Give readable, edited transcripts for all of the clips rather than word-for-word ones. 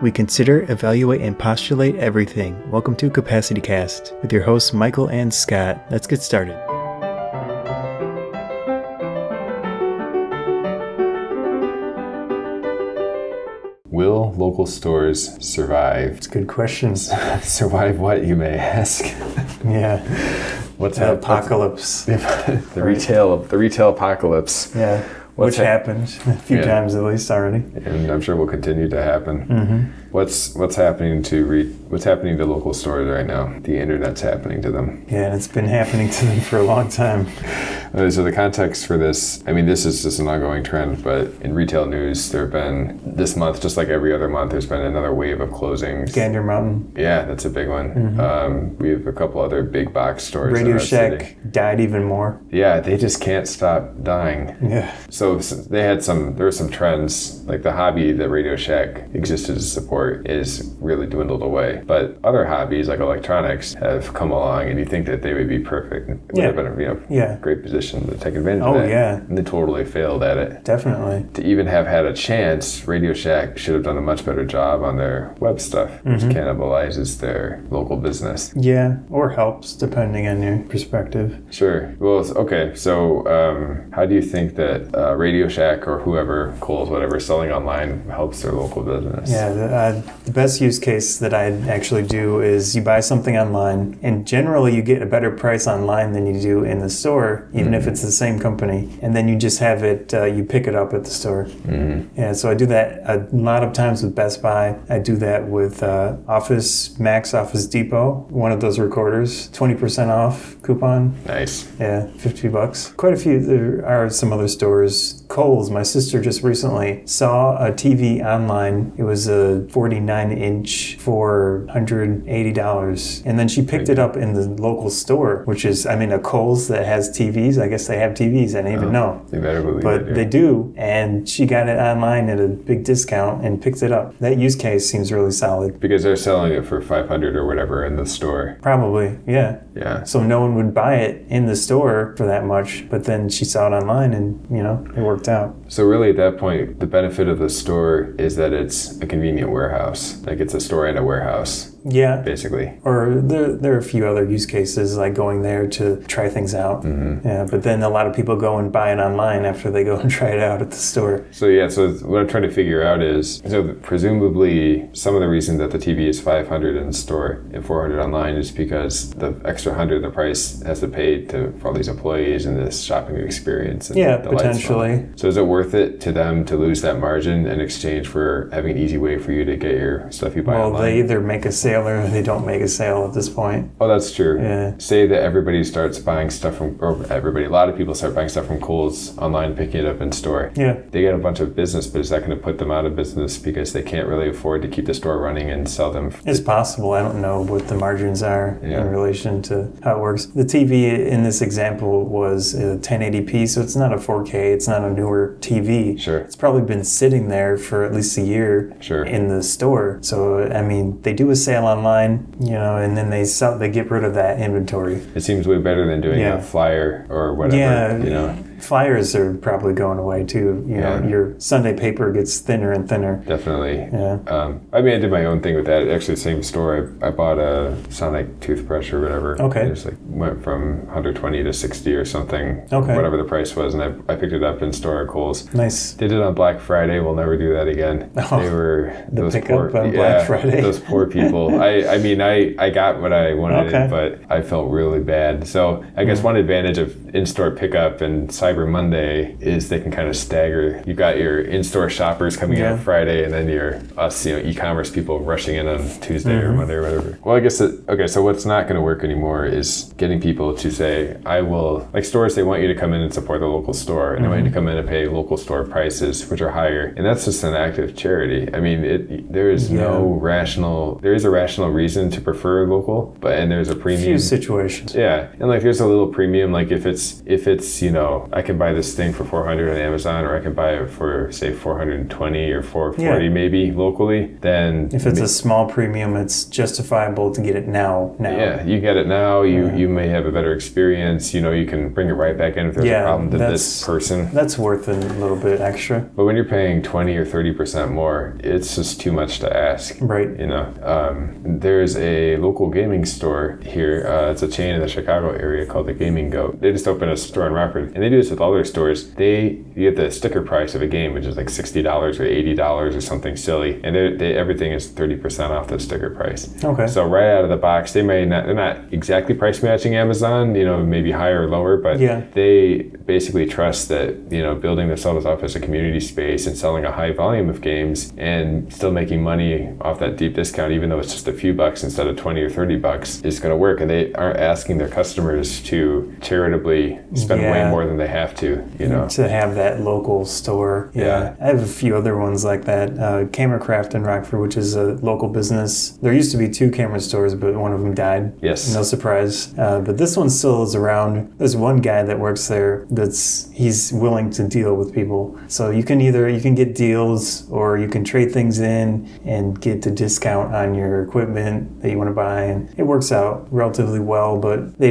We consider, evaluate, and postulate everything. Welcome to Capacity Cast with your hosts Michael and Scott. Let's get started. Will local stores survive? It's good questions. Survive what, you may ask? Yeah. What's the apocalypse? The retail apocalypse. Yeah. Which happened a few times at least already, and I'm sure will continue to happen. Mm-hmm. What's happening to local stores right now? The internet's happening to them. Yeah, and it's been happening to them for a long time. So the context for this, I mean, this is just an ongoing trend, but in retail news, there have been this month, just like every other month, there's been another wave of closings. Gander Mountain. Yeah, that's a big one. Mm-hmm. We have a couple other big box stores. Radio Shack died even more. Yeah, they just can't stop dying. Yeah. So there were some trends, like the hobby that Radio Shack existed to support is really dwindled away. But other hobbies like electronics have come along, and you think that they would be perfect. It would have been a great position to take advantage of that. Oh, yeah. And they totally failed at it. Definitely. To even have had a chance, Radio Shack should have done a much better job on their web stuff, which cannibalizes their local business. Yeah, or helps, depending on your perspective. Sure. Well, okay. So how do you think that Radio Shack or whoever, Kohl's, whatever, selling online helps their local business? Yeah, the best use case that I actually do is you buy something online, and generally you get a better price online than you do in the store, even if it's the same company, and then you just have it, you pick it up at the store. Mm-hmm. Yeah, so I do that a lot of times with Best Buy. I do that with Office Depot, one of those recorders, 20% off coupon. Nice. Yeah, $50. Quite a few. There are some other stores. Kohl's, my sister just recently saw a TV online. It was a 49-inch for $180. And then she picked it up in the local store, which is, a Kohl's that has TVs. I guess they have TVs. I didn't even know. You better believe but it, they do. And she got it online at a big discount and picked it up. That use case seems really solid. Because they're selling it for $500 or whatever in the store. Probably, yeah. Yeah. So no one would buy it in the store for that much, but then she saw it online and, it worked out. So really at that point, the benefit of the store is that it's a convenient warehouse. Like it's a store and a warehouse. Yeah. Basically. Or there are a few other use cases like going there to try things out. Mm-hmm. Yeah, but then a lot of people go and buy it online after they go and try it out at the store. So what I'm trying to figure out is, presumably some of the reason that the TV is $500 in the store and $400 online is because the extra $100 the price has to pay for all these employees and this shopping experience. And the potentially. So is it worth it to them to lose that margin in exchange for having an easy way for you to get your stuff you buy online? Well, they either make a sale or they don't make a sale at this point. Oh, that's true. Yeah. Say that everybody starts buying stuff a lot of people start buying stuff from Kohl's online, picking it up in store. Yeah. They get a bunch of business, but is that going to put them out of business because they can't really afford to keep the store running and sell them? It's possible. I don't know what the margins are in relation to how it works. The TV in this example was 1080p, so it's not a 4K. It's not a newer TV. Sure. It's probably been sitting there for at least a year in the store. So, they do a sale online, and then they get rid of that inventory. It seems way better than doing a flyer or whatever, Flyers are probably going away too. Your Sunday paper gets thinner and thinner. Definitely. Yeah. I did my own thing with that. Actually, same store. I bought a Sonic toothbrush or whatever. Okay. It just went from 120 to 60 or something. Okay. Whatever the price was, and I picked it up in store at Kohl's. Nice. Did it on Black Friday. We'll never do that again. Oh, they were those pickup poor on Black Friday. Those poor people. I got what I wanted, but I felt really bad. So I guess one advantage of in-store pickup and Cyber Monday is they can kind of stagger. You got your in-store shoppers coming in on Friday, and then your e-commerce people rushing in on Tuesday or Monday or whatever. Well, I guess so what's not going to work anymore is getting people to say, I will, like stores, they want you to come in and support the local store, and they want you to come in and pay local store prices, which are higher, and that's just an act of charity. There is a rational reason to prefer local, and there's a premium. Few situations. Yeah, and there's a little premium, like if it's I can buy this thing for $400 on Amazon, or I can buy it for say $420 or $440 maybe locally, then if it's a small premium, it's justifiable to get it now. Yeah, you get it now. You may have a better experience. You can bring it right back in if there's a problem to this person. That's worth a little bit extra. But when you're paying 20 or 30% more, it's just too much to ask. Right. There's a local gaming store here. It's a chain in the Chicago area called the Gaming Goat. They just opened a store in Rockford, and they do this with all their stores. You get the sticker price of a game, which is like $60 or $80 or something silly, and everything is 30% off the sticker price. Okay. So right out of the box, they're not exactly price matching Amazon, maybe higher or lower, but they basically trust that, building themselves up as a community space and selling a high volume of games and still making money off that deep discount, even though it's just a few bucks instead of 20 or 30 bucks, is going to work. And they aren't asking their customers to charitably spend way more than they have to, To have that local store. Yeah. I have a few other ones like that. Cameracraft in Rockford, which is a local business. There used to be 2 camera stores, but one of them died. Yes. No surprise. But this one still is around. There's one guy that works there he's willing to deal with people. So you can get deals, or you can trade things in and get a discount on your equipment that you want to buy. And it works out relatively well, but they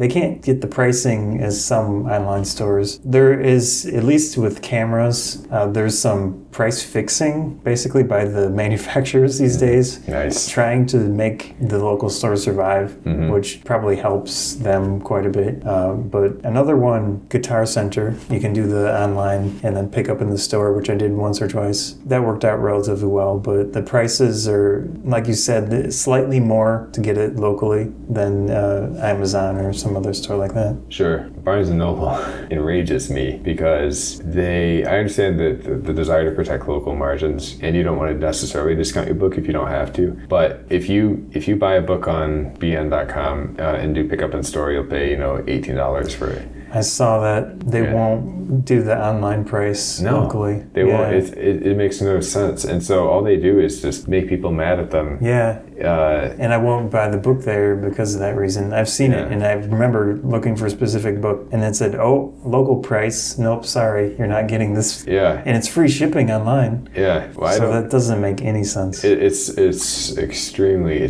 can't get the pricing as some online stores. There is, at least with cameras, there's some price fixing basically by the manufacturers these days. Nice. Trying to make the local store survive, which probably helps them quite a bit. But another one, Guitar Center, you can do the online and then pick up in the store, which I did once or twice. That worked out relatively well, but the prices are, like you said, slightly more to get it locally than Amazon or some other store like that. Sure. Barnes & Noble enrages me because I understand the desire to protect local margins, and you don't want to necessarily discount your book if you don't have to. But if you buy a book on bn.com and do pick up in store, you'll pay $18 for it. I saw that they won't do the online price locally. They won't. It makes no sense. And so all they do is just make people mad at them. Yeah. And I won't buy the book there because of that reason. I've seen it, and I remember looking for a specific book, and it said, local price. Nope, sorry, you're not getting this. Yeah. And it's free shipping online. Yeah. Well, so that doesn't make any sense. It's extremely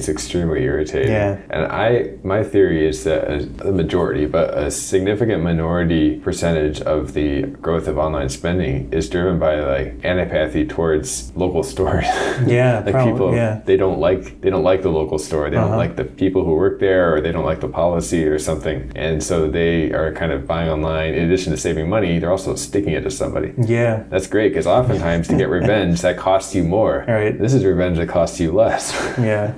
irritating. Yeah. And my theory is that a majority, but a significant minority percentage of the growth of online spending is driven by antipathy towards local stores. Yeah. People, they don't like the local store. They don't like the people who work there, or they don't like the policy or something. And so they are kind of buying online. In addition to saving money, they're also sticking it to somebody. Yeah. That's great, because oftentimes to get revenge, that costs you more. Right. This is revenge that costs you less. Yeah.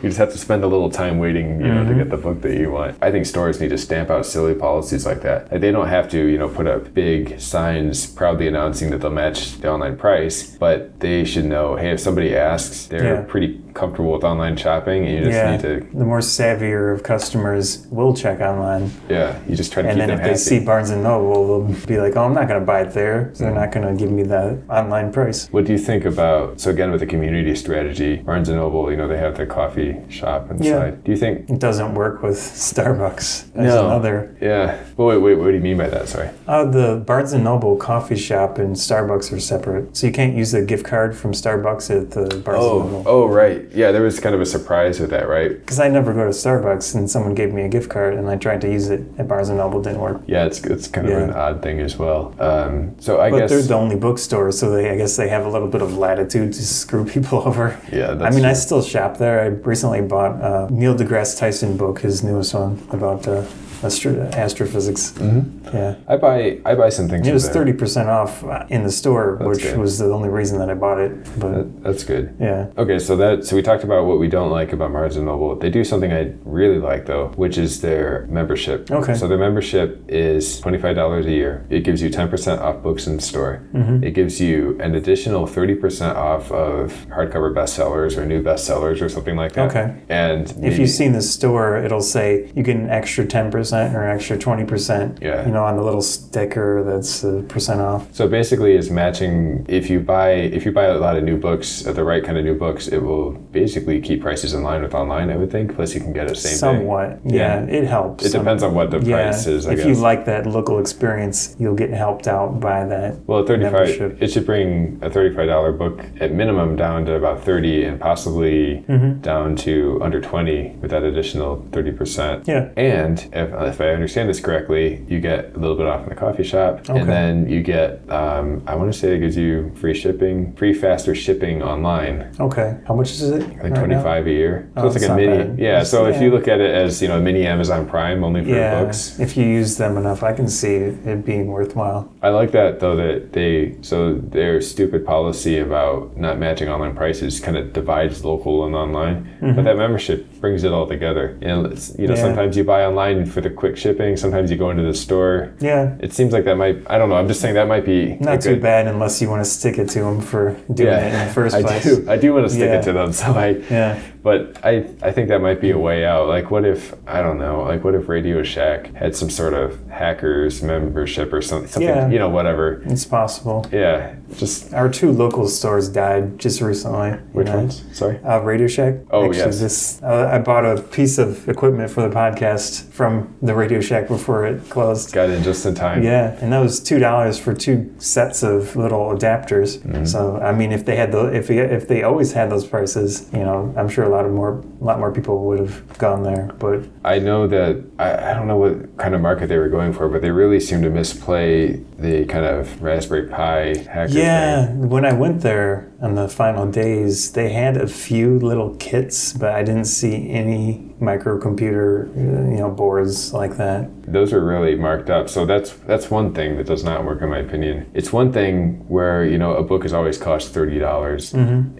You just have to spend a little time waiting, to get the book that you want. I think stores need to stamp out silly policies like that. They don't have to, put up big signs proudly announcing that they'll match the online price, but they should know, hey, if somebody asks, they're pretty comfortable with online shopping, and you just need to... The more savvier of customers will check online. Yeah, you just try to keep them happy. And then if they see Barnes & Noble, they'll be like, I'm not going to buy it there, so they're not going to give me that online price. What do you think about, so again, with the community strategy, Barnes & Noble, they have the coffee shop inside. Yeah. Do you think... It doesn't work with Starbucks. That's another... Yeah. Well, wait, what do you mean by that? Sorry. The Barnes & Noble coffee shop and Starbucks are separate. So you can't use the gift card from Starbucks at the Barnes & Noble. Oh, right. Yeah, there was kind of a surprise with that, right? Because I never go to Starbucks, and someone gave me a gift card, and I tried to use it at Barnes & Noble. Didn't work. Yeah, it's kind of an odd thing as well. But they're the only bookstore, so I guess they have a little bit of latitude to screw people over. Yeah, that's true. I still shop there. I recently bought Neil deGrasse Tyson book, his newest one about astrophysics. Mm-hmm. Yeah, I buy some things. It was 30% off in the store, That's which good. was the only reason that I bought it. But that's good. Yeah. Okay, so we talked about what we don't like about Barnes & Noble. They do something I really like though, which is their membership. Okay. So their membership is $25 a year. It gives you 10% off books in the store. Mm-hmm. It gives you an additional 30% off of hardcover bestsellers or new bestsellers or something like that. Okay. And if you've seen the store, it'll say you get an extra 10% or an extra 20%. Yeah. On the little sticker that's percent off. So basically, it's matching. If you buy a lot of new books, the right kind of new books, it will basically keep prices in line with online, I would think. Plus, you can get it same day. Somewhat. Yeah, it helps. It depends on what the price is, I guess. If you like that local experience, you'll get helped out by that. Well, membership. It should bring a $35 book at minimum down to about 30 and possibly down to under 20 with that additional 30%. Yeah. And if I understand this correctly, you get a little bit off in the coffee shop. And then you get, I want to say it gives you free faster shipping online. Okay. How much is it? I think $25 a year. So it's like a not mini. bad. Yeah. So if you look at it as, a mini Amazon Prime only for books. If you use them enough, I can see it being worthwhile. I like that though, that their stupid policy about not matching online prices kind of divides local and online. But that membership brings it all together. Sometimes you buy online for the quick shipping. Sometimes you go into the store. Yeah. It seems like that might, I don't know, I'm just saying that might be not too bad unless you want to stick it to them for doing it in the first place. I do want to stick it to them. So but I think that might be a way out. Like what if Radio Shack had some sort of hackers membership or something, whatever. It's possible. Yeah. Just our 2 local stores died just recently. Which ones? Sorry? Radio Shack. Oh, actually, yes. I bought a piece of equipment for the podcast from the Radio Shack before it closed. Got in just in time. Yeah, and that was $2 for 2 sets of little adapters. So I mean, if they had if they always had those prices, I'm sure a lot more people would have gone there. But I know that I don't know what kind of market they were going for, but they really seem to misplay the kind of Raspberry Pi hacker thing. When I went there on the final days, they had a few little kits, but I didn't see any microcomputer, boards like that. Those are really marked up. So that's one thing that does not work in my opinion. It's one thing where, a book has always cost $30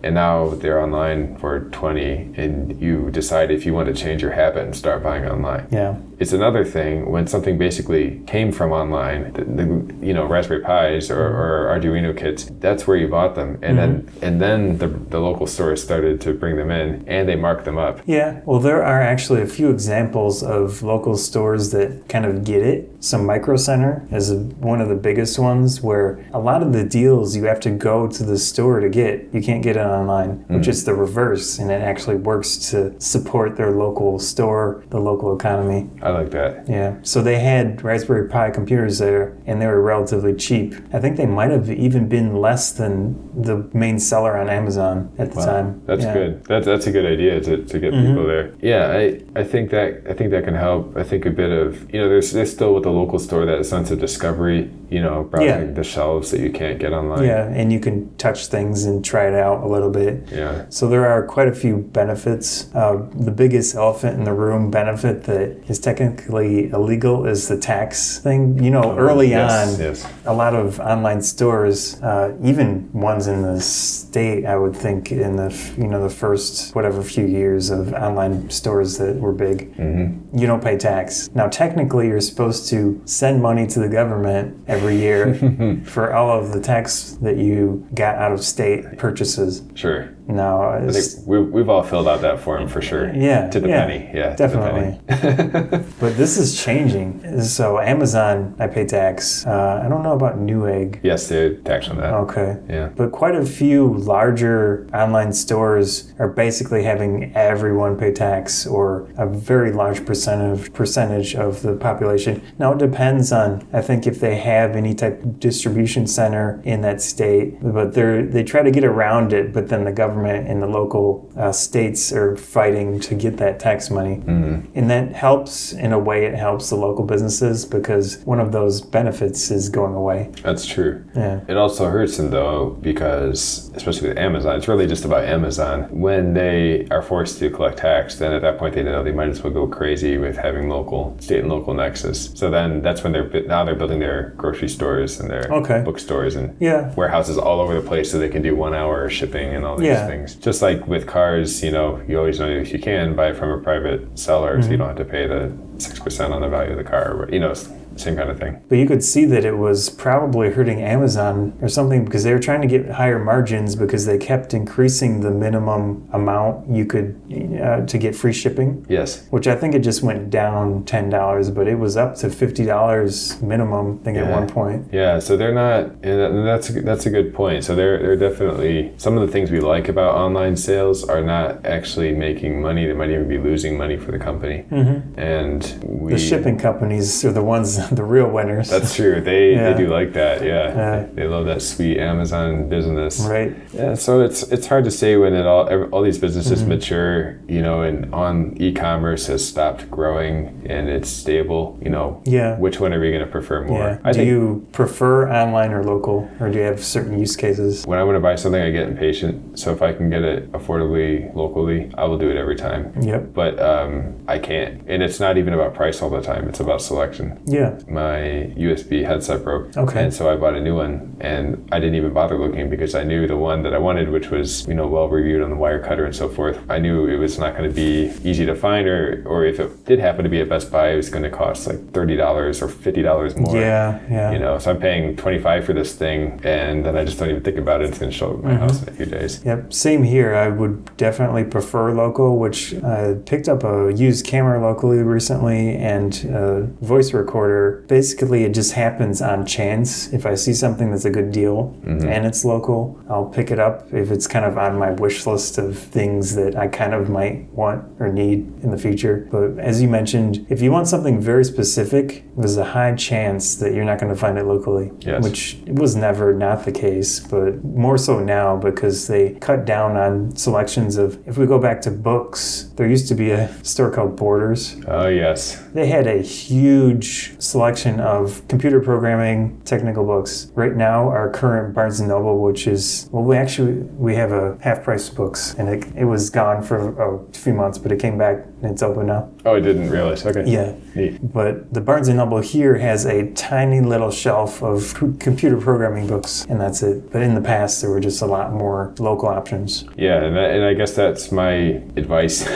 and now they're online for $20 and you decide if you want to change your habit and start buying online. Yeah. It's another thing when something basically came from online, the Raspberry Pis or Arduino kits, that's where you bought them. And then the local stores started to bring them in and they marked them up. Yeah, well, there are actually a few examples of local stores that kind of get it. So Micro Center is one of the biggest ones where a lot of the deals you have to go to the store to get. You can't get it online, which is the reverse, and it actually works to support their local store, the local economy. I like that. Yeah, so they had Raspberry Pi computers there, and they were relatively cheap. I think they might have even been less than the main seller on Amazon at the time. That's good. That's a good idea to get people there. Yeah, I think that can help. I think a bit of there's still with the local store that sense of discovery. Browsing the shelves that you can't get online. Yeah, and you can touch things and try it out a little bit. Yeah. So there are quite a few benefits. The biggest elephant in the room benefit that is technically illegal is the tax thing. Early on, a lot of online stores, even ones in the state, I would think, in the first few years of online stores that were big, you don't pay tax. Now, technically, you're supposed to send money to the government every year for all of the tax that you got out of state purchases. Sure. No, I think we've all filled out that form for sure. Yeah. To the penny. Yeah. Definitely. But this is changing. So Amazon, I pay tax. I don't know about Newegg. Yes, they tax on that. Okay. Yeah. But quite a few larger online stores are basically having everyone pay tax, or a very large percentage of the population. Now it depends on, I think, if they have any type of distribution center in that state, but they try to get around it, but then the government and the local states are fighting to get that tax money. And that helps, in a way, it helps the local businesses because one of those benefits is going away. That's true. Yeah. It also hurts them though, because especially with Amazon, it's really just about Amazon. When they are forced to collect tax, then at that point they know they might as well go crazy with having state and local nexus. So then that's when they're building their grocery stores and their bookstores and warehouses all over the place so they can do 1 hour shipping and all these things. Just like with cars, you always know if you can buy from a private seller so you don't have to pay the 6% on the value of the car, same kind of thing. But you could see that it was probably hurting Amazon or something because they were trying to get higher margins because they kept increasing the minimum amount you could to get free shipping. Yes. Which I think it just went down $10, but it was up to $50 minimum, I think, at one point. Yeah, so they're not, and that's a good point. So they're definitely, some of the things we like about online sales are not actually making money. They might even be losing money for the company. Mm-hmm. And the shipping companies are the ones, the real winners. That's true. They do like that. Yeah. They love that sweet Amazon business. Right. Yeah. So it's hard to say when all these businesses mature, and on e-commerce has stopped growing and it's stable, which one are we going to prefer more? Yeah. Do you prefer online or local, or do you have certain use cases? When I want to buy something, I get impatient. So if I can get it affordably locally, I will do it every time. Yep. But I can't. And it's not even about price all the time. It's about selection. Yeah. My USB headset broke. Okay. And so I bought a new one, and I didn't even bother looking because I knew the one that I wanted, which was, well reviewed on the Wirecutter and so forth. I knew it was not going to be easy to find, or if it did happen to be at Best Buy, it was going to cost like $30 or $50 more. Yeah. So I'm paying $25 for this thing, and then I just don't even think about it. It's going to show up at my house in a few days. Yep. Same here. I would definitely prefer local, which I picked up a used camera locally recently and a voice recorder. Basically, it just happens on chance. If I see something that's a good deal and it's local, I'll pick it up if it's kind of on my wish list of things that I kind of might want or need in the future. But as you mentioned, if you want something very specific, there's a high chance that you're not going to find it locally, which was never not the case, but more so now because they cut down on selections of, if we go back to books, there used to be a store called Borders. Oh, yes. They had a huge selection of computer programming technical books. Right now, our current Barnes & Noble, which is, we have a half-price books, and it was gone for a few months, but it came back and it's open now. Oh, I didn't realize. Okay. Yeah. Neat. But the Barnes & Noble here has a tiny little shelf of computer programming books, and that's it. But in the past, there were just a lot more local options. Yeah, and I guess that's my advice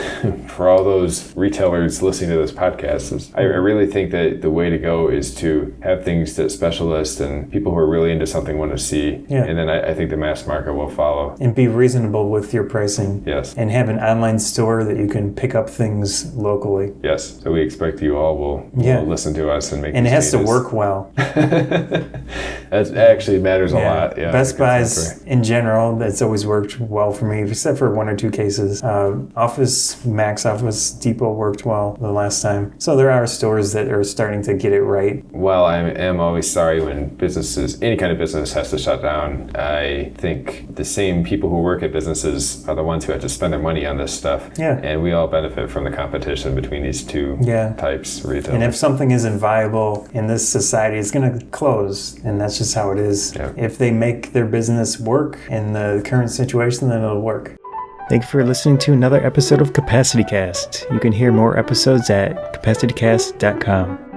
for all those retailers listening to this podcast. I really think that the way to go is to have things that specialists and people who are really into something want to see. Yeah. And then I think the mass market will follow. And be reasonable with your pricing. Yes. And have an online store that you can pick up things locally. Yes. So we expect you all will listen to us and make And it has changes. to work well. That actually matters a lot. Yeah. Best Buys in general, that's always worked well for me, except for one or two cases. Max Office Depot worked well the last time. So there are stores that are starting to get it right. While I am always sorry when any kind of business has to shut down, I think the same people who work at businesses are the ones who have to spend their money on this stuff. Yeah. And we all benefit from the competition between these two types of retail. And if something isn't viable in this society, it's going to close. And that's just how it is. Yeah. If they make their business work in the current situation, then it'll work. Thank you for listening to another episode of Capacity Cast. You can hear more episodes at capacitycast.com.